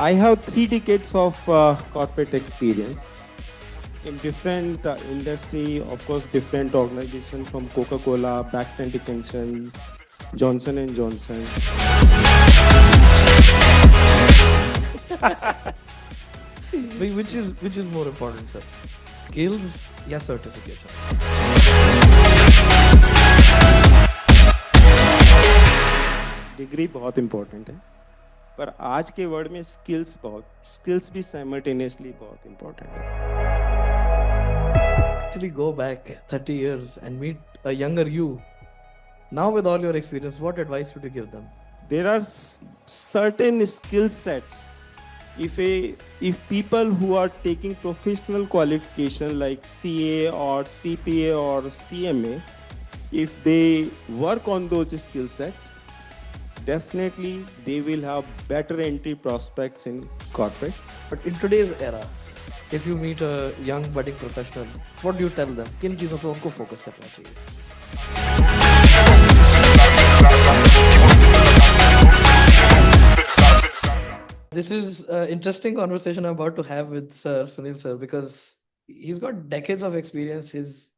I have 3 decades of corporate experience in different industry, of course, different organizations from Coca-Cola, Becton Dickinson, Johnson and Johnson. Which is more important, sir? Skills या certification? Degree बहुत important है, पर आज के word में skills भी simultaneously बहुत important है. Actually, go back 30 years and meet a younger you. Now, with all your experience, what advice would you give them? There are certain skill sets. If people who are taking professional qualification like CA or CPA or CMA, if they work on those skill sets, definitely they will have better entry prospects in corporate. But in today's era, if you meet a young budding professional, what do you tell them? किन चीज़ों पे उनको focus करना चाहिए? This is an interesting conversation I'm about to have with Sir Sunil sir, because he's got decades of experience. He's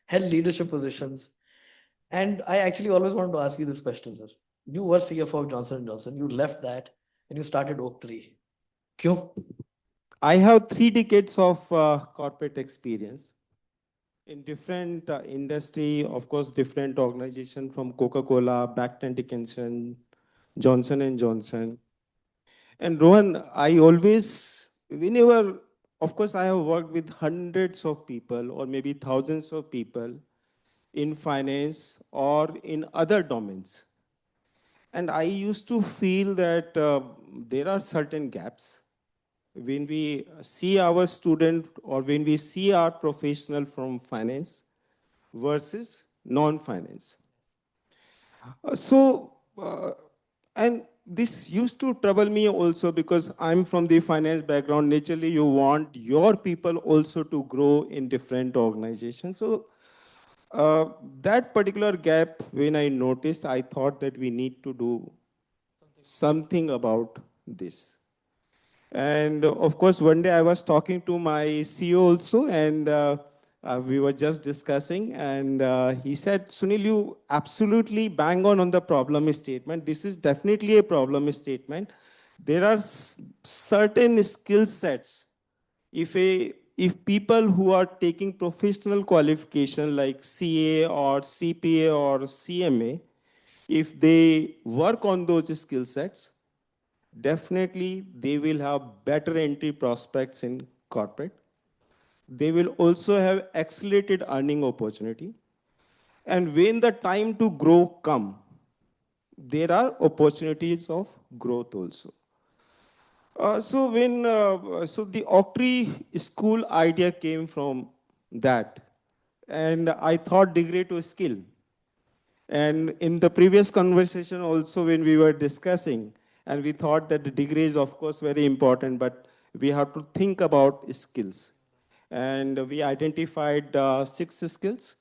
held leadership positions, and I actually always wanted to ask you this question, sir. You were CFO of Johnson Johnson. You left that and you started Oak Tree. क्यों? I have 3 decades of corporate experience in different industry, of course, different organization from Coca-Cola, Becton Dickinson, Johnson and Johnson. And Rohan, I always, whenever, of course, I have worked with hundreds of people or maybe thousands of people in finance or in other domains. And I used to feel that there are certain gaps when we see our student or when we see our professional from finance versus non-finance. And this used to trouble me also because I'm from the finance background. Naturally, you want your people also to grow in different organizations. So that particular gap, when I noticed, I thought that we need to do something about this. And of course, one day I was talking to my CEO also, and we were just discussing, and he said, Sunil, you absolutely bang on the problem statement. This is definitely a problem statement. There are certain skill sets. If people who are taking professional qualification like CA or CPA or CMA, if they work on those skill sets, definitely they will have better entry prospects in corporate. They will also have accelerated earning opportunity. And when the time to grow come, there are opportunities of growth also. So the Octree school idea came from that. And I thought degree to skill. And in the previous conversation also when we were discussing, and we thought that the degree is of course very important, but we have to think about skills. And we identified 6 skills.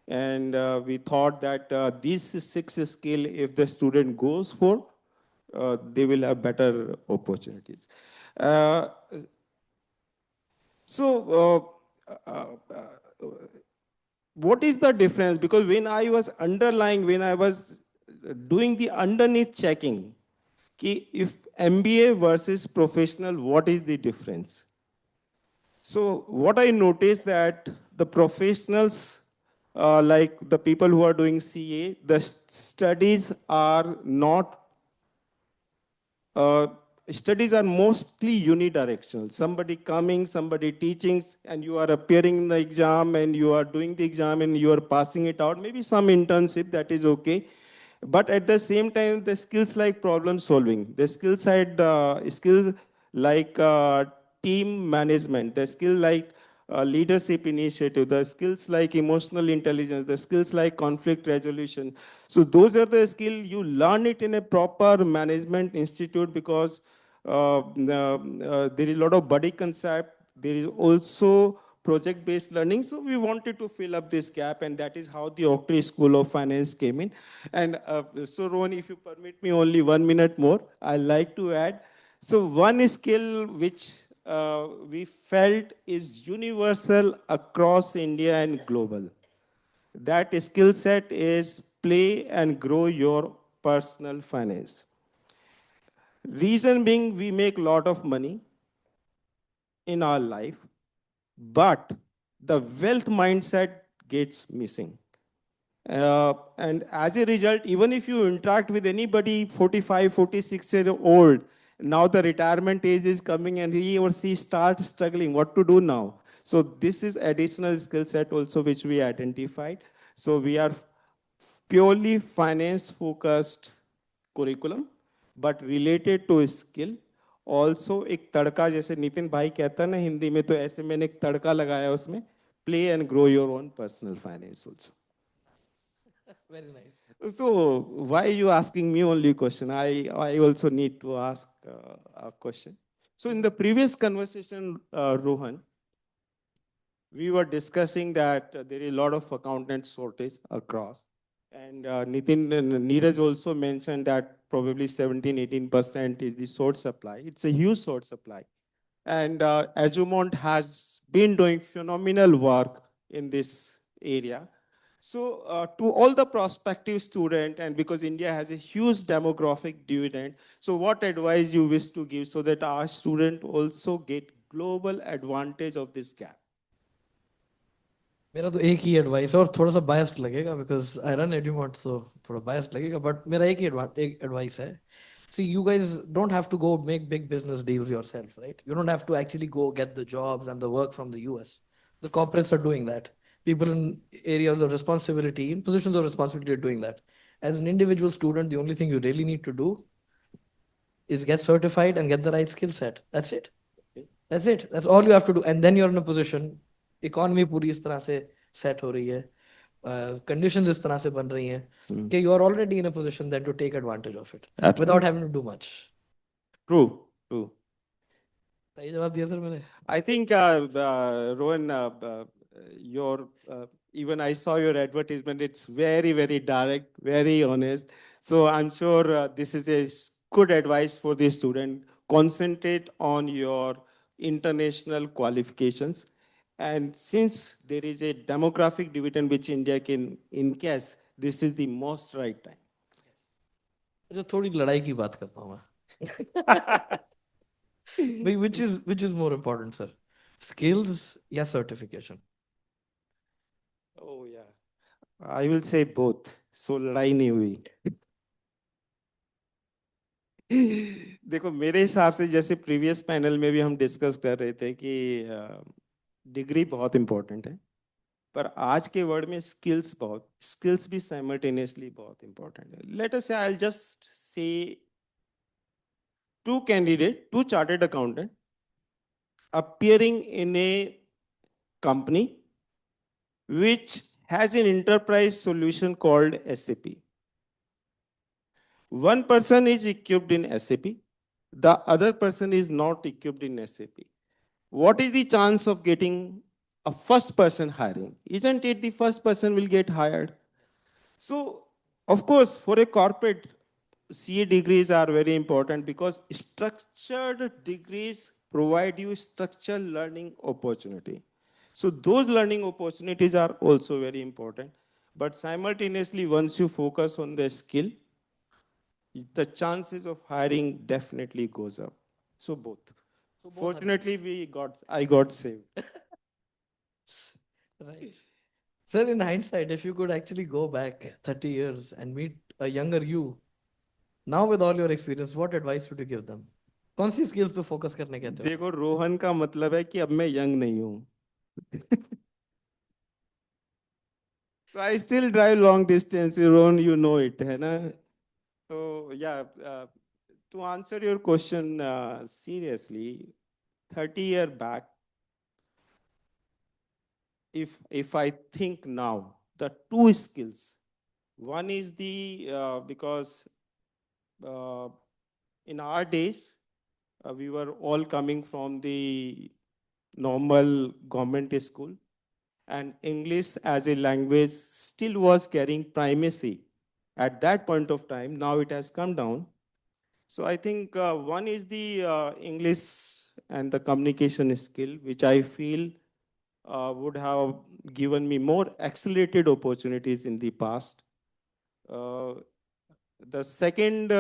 And we thought that these 6 skills, if the student goes for, they will have better opportunities. Uh, so, what is the difference? Because when I was doing the underneath checking, if MBA versus professional, what is the difference? So what I noticed that the professionals, like the people who are doing CA, the studies are not uh, studies are mostly unidirectional. Somebody coming, somebody teaching, and you are appearing in the exam and you are doing the exam and you are passing it out. Maybe some internship, that is okay. But at the same time, the skills like problem solving, the skills like team management, the skill like leadership initiative, the skills like emotional intelligence, the skills like conflict resolution. So those are the skills you learn it in a proper management institute, because there is a lot of buddy concept. There is also project-based learning. So we wanted to fill up this gap, and that is how the Oak Tree School of Finance came in. And so Rohan, if you permit me only 1 minute more, I like to add. So one skill which we felt is universal across India and global. That skill set is play and grow your personal finance. Reason being, we make a lot of money in our life, but the wealth mindset gets missing. And as a result, even if you interact with anybody 45, 46 year old, now the retirement age is coming and he or she starts struggling what to do now. So this is additional skill set also which we identified. So we are purely finance focused curriculum, but related to skill. Also एक तड़का जैसे नितिन भाई कहता है ना हिंदी में, तो ऐसे मैंने एक तड़का लगाया उसमें, play and grow your own personal finance also. Very nice. So why you asking me only question? I also need to ask a question. So in the previous conversation, Rohan, we were discussing that there is a lot of accountant shortage across. And Nitin and Neeraj also mentioned that probably 17-18% is the short supply. It's a huge short supply. And Azumont has been doing phenomenal work in this area. So to all the prospective student, and because India has a huge demographic dividend, so what advice you wish to give so that our student also get global advantage of this gap? मेरा तो एक ही advice है और थोड़ा सा biased लगेगा because I run एड्यूमॉन्ट, सो थोड़ा biased लगेगा, बट मेरा एक ही एक एडवाइस है. See, you guys don't have to go make big business deals yourself, right? You don't have to actually go get the jobs and the work from the US. The corporates are doing that. People in areas of responsibility, in positions of responsibility, are doing that. As an individual student, the only thing you really need to do is get certified and get the right skill set. That's it. That's it. That's all you have to do. And then you're in a position, economy पूरी इस तरह से set हो रही है, conditions इस तरह से बन रही हैं कि you are already in a position that to take advantage of it without having to do much. True, true. सही जवाब दिया सर मैंने. I think, Rohan, your even I saw your advertisement. It's very, very direct, very honest. So I'm sure this is a good advice for the student. Concentrate on your international qualifications. And since there is a demographic dividend which India can encash, this is the most right time. अच्छा, थोड़ी लड़ाई की बात करता हूँ मैं. भाई, which is more important, sir? Skills या certification? Oh yeah, I will say both. So लड़ाई नहीं हुई. देखो मेरे हिसाब से जैसे प्रीवियस पैनल में भी हम डिस्कस कर रहे थे कि डिग्री बहुत इंपॉर्टेंट है, पर आज के वर्ड में स्किल्स भी साइमल्टेनियसली बहुत इंपॉर्टेंट है. लेट अस से I will just say two chartered accountant appearing in a company which has an enterprise solution called SAP. One person is equipped in SAP, the other person is not equipped in SAP. What is the chance of getting a first person hiring? Isn't it the first person will get hired? So, of course, for a corporate, CA degrees are very important because structured degrees provide you structured learning opportunity. So those learning opportunities are also very important. But simultaneously, once you focus on the skill, the chances of hiring definitely goes up. So both. So both are Fortunately, I got saved. right. Sir, in hindsight, if you could actually go back 30 years and meet a younger you, now with all your experience, what advice would you give them? कौन सी skills पे focus करने कहते हो? देखो रोहन का मतलब है कि अब मैं यंग नहीं हूँ. So I still drive long distance, Rohan, you know it, है ना? So yeah, to answer your question seriously, 30 year back, if I think now, the two skills, one is the because uh, in our days we were all coming from the normal government school, and English as a language still was carrying primacy at that point of time. Now it has come down. So I think one is the English and the communication skill, which I feel would have given me more accelerated opportunities in the past. Uh, the second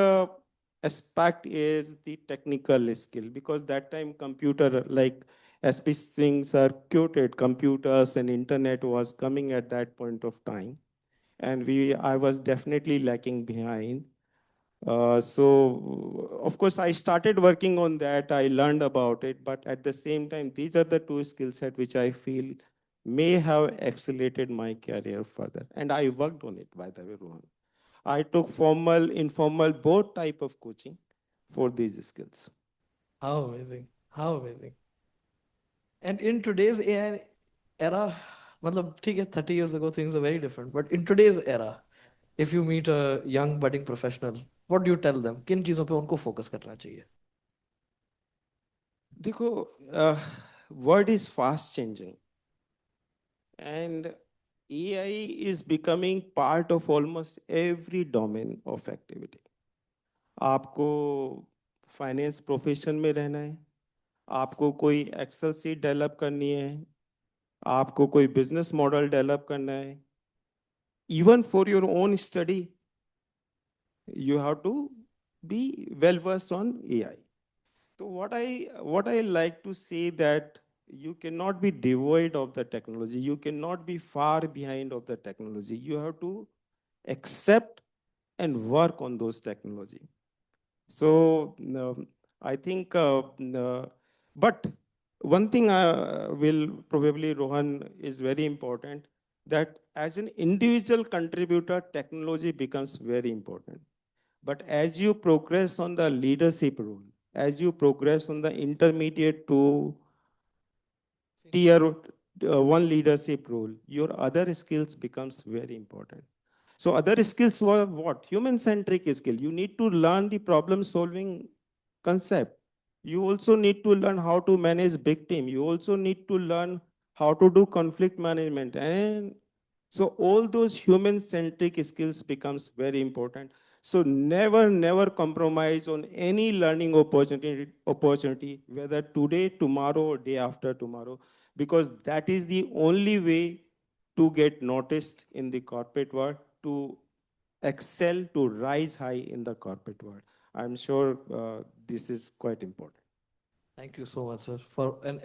aspect is the technical skill, because that time computer, like SP Singh sir quoted, computers and internet was coming at that point of time, and I was definitely lacking behind. So, of course, I started working on that. I learned about it, but at the same time, these are the two skill set which I feel may have accelerated my career further. And I worked on it, by the way, Rohan. I took formal, informal, both type of coaching for these skills. How amazing. How amazing. And in today's AI era, मतलब ठीक है, 30 years ago things are very different. But in today's era, if you meet a young budding professional, what do you tell them? किन चीज़ों पे उनको focus करना चाहिए? देखो, world is fast changing, and AI is becoming part of almost every domain of activity. आपको finance profession में रहना है, आपको कोई एक्सेल सीट डेवलप करनी है, आपको कोई बिजनेस मॉडल डेवलप करना है, even for your own study you have to be well versed on AI. So what I like to say that you cannot be devoid of the technology, you cannot be far behind of the technology, you have to accept and work on those technology. So I think, but one thing will probably, Rohan, is very important, that as an individual contributor, technology becomes very important. But as you progress on the leadership role, as you progress on the intermediate to tier one leadership role, your other skills becomes very important. So other skills were what? Human centric skill. You need to learn the problem solving concept. You also need to learn how to manage big team. You also need to learn how to do conflict management. And so all those human centric skills becomes very important. So never compromise on any learning opportunity, whether today, tomorrow, or day after tomorrow, because that is the only way to get noticed in the corporate world, to excel, to rise high in the corporate world. I'm sure this is quite important. Thank you so much, sir, for an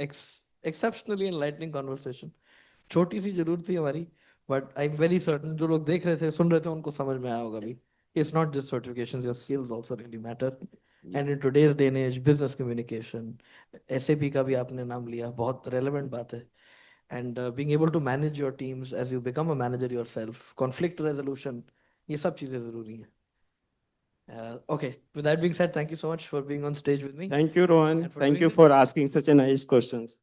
exceptionally enlightening conversation. छोटी सी जरूर थी हमारी, but I'm very certain जो लोग देख रहे थे, सुन रहे थे, उनको समझ में आया होगा भी. It's not just certifications, your skills also really matter. And in today's day and age, business communication, SAP का भी आपने नाम लिया, बहुत relevant बात है. And being able to manage your teams as you become a manager yourself, conflict resolution, ये सब चीजें जरूरी हैं. Okay, with that being said, thank you so much for being on stage with me Thank you, Rohan. and for Thank doing you this. for asking such a nice questions.